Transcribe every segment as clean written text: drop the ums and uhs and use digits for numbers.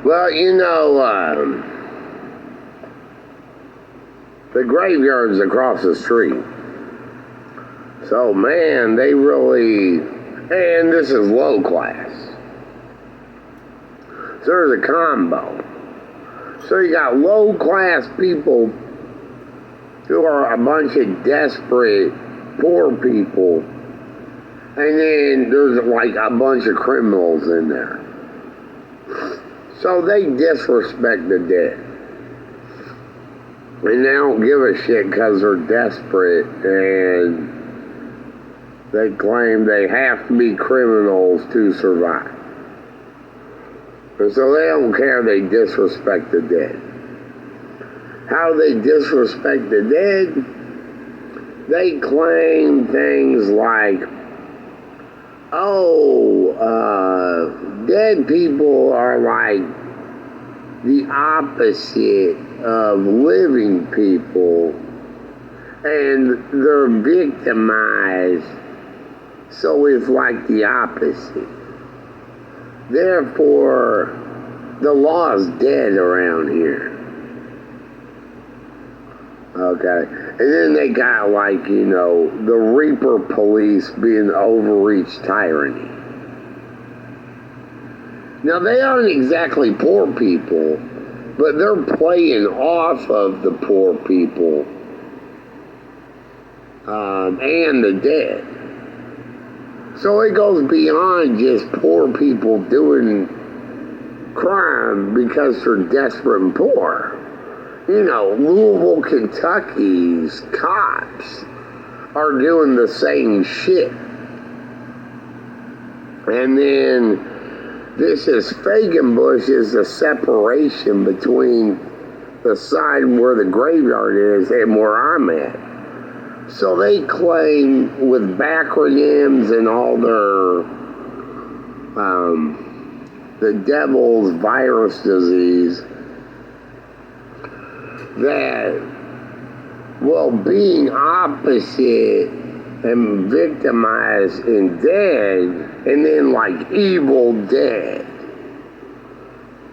Well, the graveyard's across the street. So, man, they really, and this is low class. So there's a combo. So you got low class people who are a bunch of desperate, poor people. And then there's like a bunch of criminals in there. So they disrespect the dead. And they don't give a shit because they're desperate and they claim they have to be criminals to survive. And so they don't care, they disrespect the dead. How they disrespect the dead? They claim things like, dead people are like the opposite of living people and they're victimized, so it's like the opposite. Therefore, the law's dead around here. Okay? And then they got like, the Reaper police being overreach tyranny. Now, they aren't exactly poor people, but they're playing off of the poor people and the dead. So it goes beyond just poor people doing crime because they're desperate and poor. Louisville, Kentucky's cops are doing the same shit. And then this is Fagenbush is the separation between the side where the graveyard is and where I'm at. So they claim with backronyms and all their the devil's virus disease that, well, being opposite and victimized and dead, and then like Evil Dead,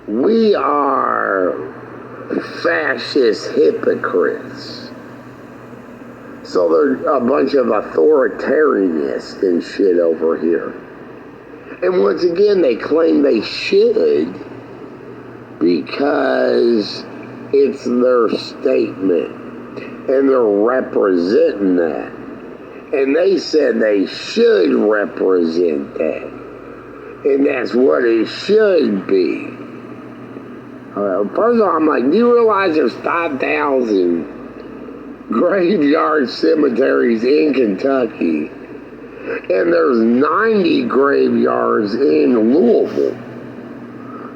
we are fascist hypocrites. So there's a bunch of authoritarianists and shit over here. And once again, they claim they should because it's their statement and they're representing that. And they said they should represent that. And that's what it should be. First of all, I'm like, do you realize there's 5,000 graveyard cemeteries in Kentucky, and there's 90 graveyards in Louisville?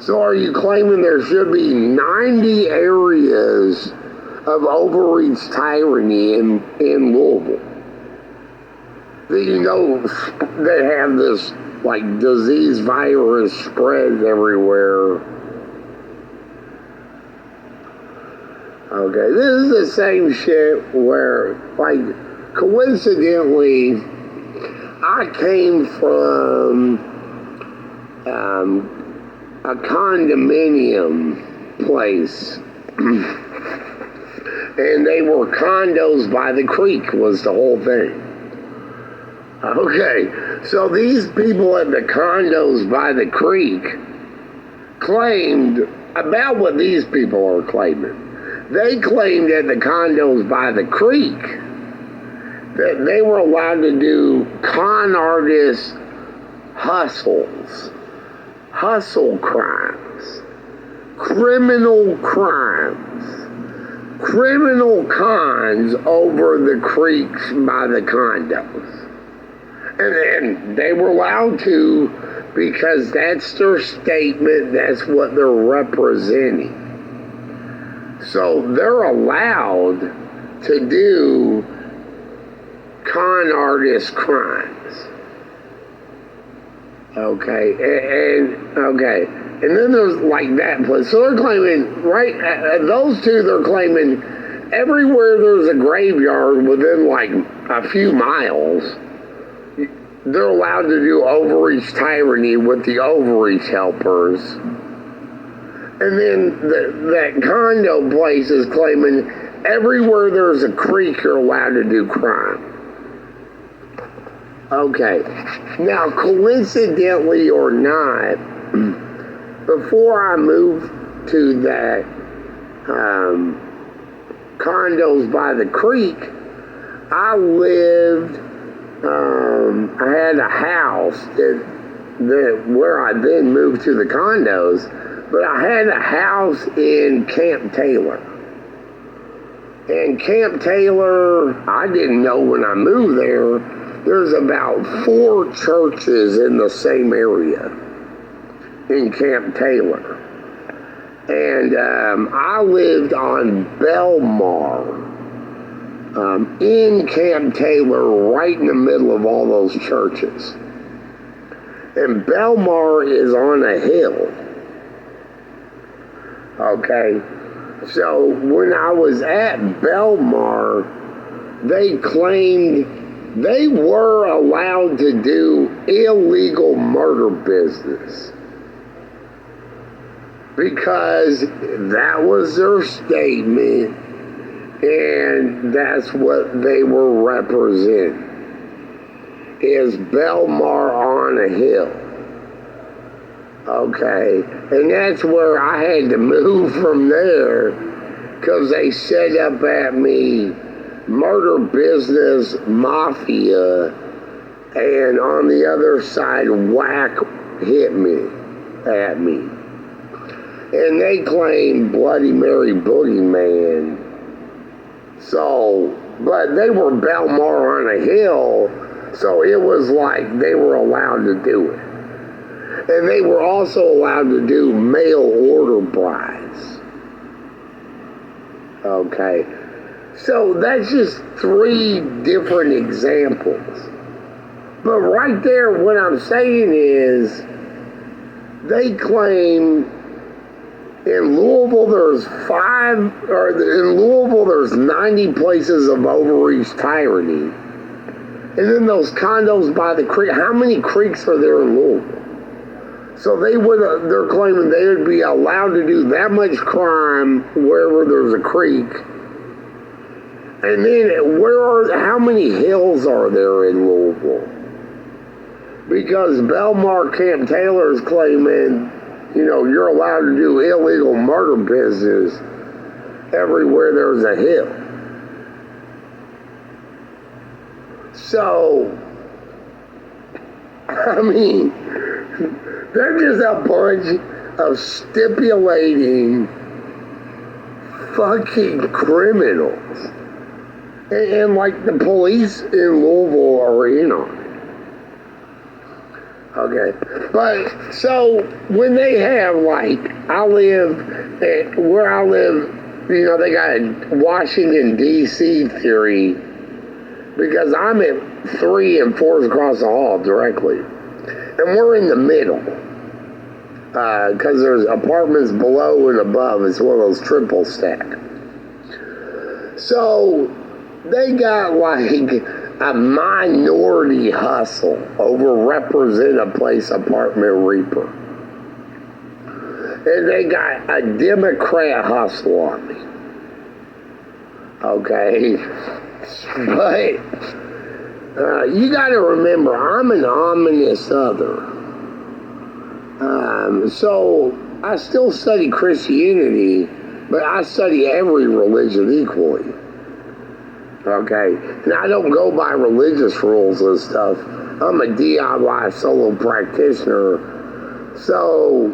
So are you claiming there should be 90 areas of overreach tyranny in Louisville? They have this like disease virus spread everywhere. Okay, this is the same shit where, like, coincidentally, I came from a condominium place, and they were condos by the creek was the whole thing. Okay, so these people at the condos by the creek claimed about what these people are claiming. They claimed at the condos by the creek that they were allowed to do con artist hustles, hustle crimes, criminal cons over the creeks by the condos. And then they were allowed to because that's their statement, that's what they're representing. So they're allowed to do con artist crimes. Okay, and then there's like that place. So they're claiming, right, those two, they're claiming everywhere there's a graveyard within like a few miles, they're allowed to do overreach tyranny with the overreach helpers. And then that condo place is claiming everywhere there's a creek, you're allowed to do crime. Okay. Now, coincidentally or not, before I moved to that condos by the creek, I lived, I had a house where I then moved to the condos, but I had a house in Camp Taylor. And Camp Taylor, I didn't know when I moved there, there's about 4 churches in the same area in Camp Taylor. And I lived on Belmar in Camp Taylor, right in the middle of all those churches. And Belmar is on a hill. Okay? So when I was at Belmar, they claimed they were allowed to do illegal murder business because that was their statement and that's what they were representing, is Belmar on a hill. Okay, and that's where I had to move from there because they set up at me murder business mafia, and on the other side whack hit me at me, and they claimed Bloody Mary Boogeyman. So, but they were Belmar on a hill, so it was like they were allowed to do it. And they were also allowed to do mail order brides. Okay. So that's just 3 different examples. But right there, what I'm saying is, they claim in Louisville there's 90 places of overreach tyranny. And then those condos by the creek, how many creeks are there in Louisville? So they're claiming they would be allowed to do that much crime wherever there's a creek. And then how many hills are there in Louisville? Because Belmar Camp Taylor is claiming, you're allowed to do illegal murder business everywhere there's a hill. So, I mean, they're just a bunch of stipulating fucking criminals. And like the police in Louisville are in on it. Okay. But so when they have where I live, they got a Washington D.C. theory because I'm at 3 and 4 across the hall directly. And we're in the middle. Because there's apartments below and above. It's one of those triple stack. So they got a minority hustle over represent a place apartment reaper. And they got a Democrat hustle on me. Okay? But you got to remember, I'm an ominous other. So I still study Christianity, but I study every religion equally. Okay? And I don't go by religious rules and stuff. I'm a DIY solo practitioner. So,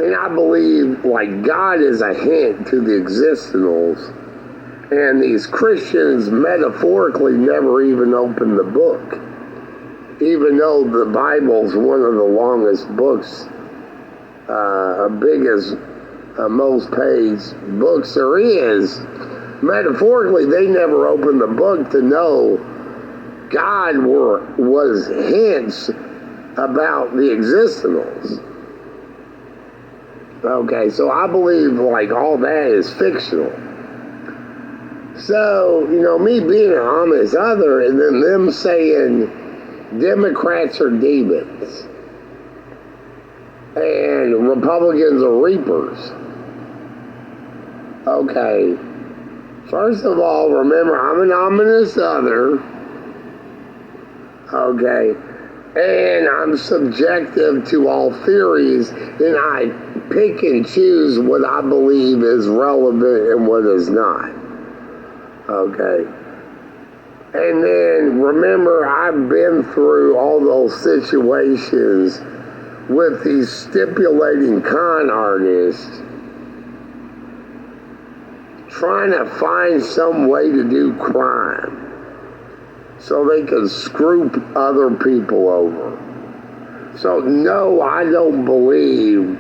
and I believe God is a hint to the existentials. And these Christians metaphorically never even opened the book. Even though the Bible's one of the longest books, biggest, most page books there is, metaphorically they never opened the book to know God was hints about the existentials. Okay, so I believe all that is fictional. So, me being an honest other and then them saying Democrats are demons. and Republicans are reapers. Okay. First of all, remember, I'm an ominous other. Okay. And I'm subjective to all theories, and I pick and choose what I believe is relevant and what is not. Okay. And then remember, I've been through all those situations with these stipulating con artists trying to find some way to do crime so they can screw other people over. So no, I don't believe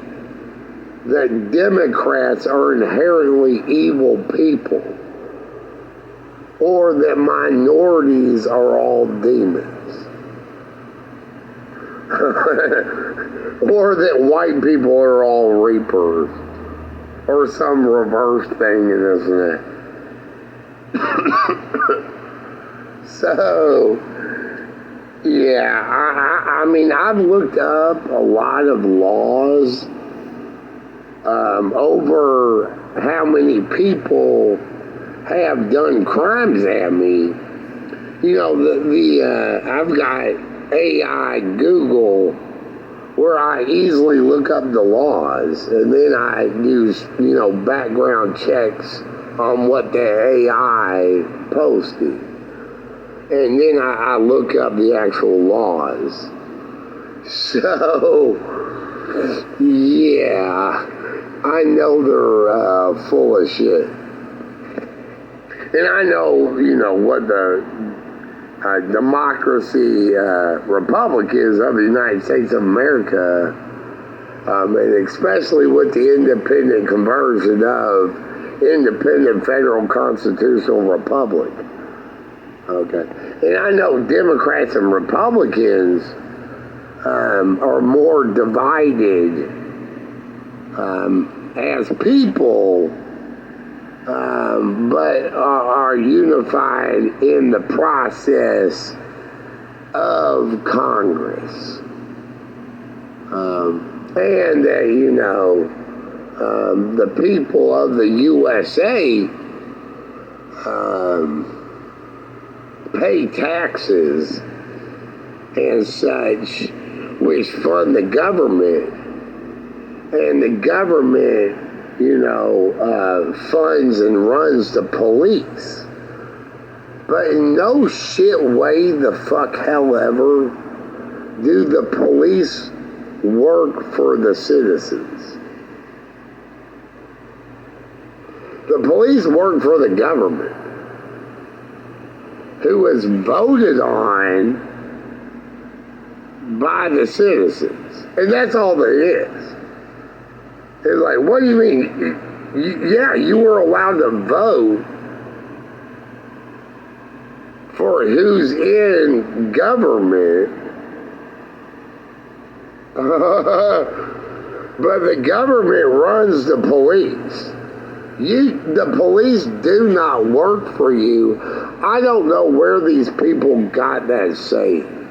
that Democrats are inherently evil people, or that minorities are all demons, or that white people are all reapers, or some reverse thing in this and that. So, yeah, I mean, I've looked up a lot of laws over how many people have done crimes at me. You know, I've got AI Google where I easily look up the laws, and then I use, background checks on what the AI posted. And then I look up the actual laws. So, yeah, I know they're full of shit. And I know, what the democracy republic is of the United States of America, and especially with the independent conversion of independent federal constitutional republic. Okay. And I know Democrats and Republicans are more divided as people, but are unified in the process of Congress. And the people of the USA pay taxes and such, which fund the government, and the government, funds and runs the police. But in no shit way the fuck hell ever do the police work for the citizens. The police work for the government, who is voted on by the citizens. And that's all there is. It's like, what do you mean? Yeah, you were allowed to vote for who's in government, but the government runs the police. The police do not work for you. I don't know where these people got that saying.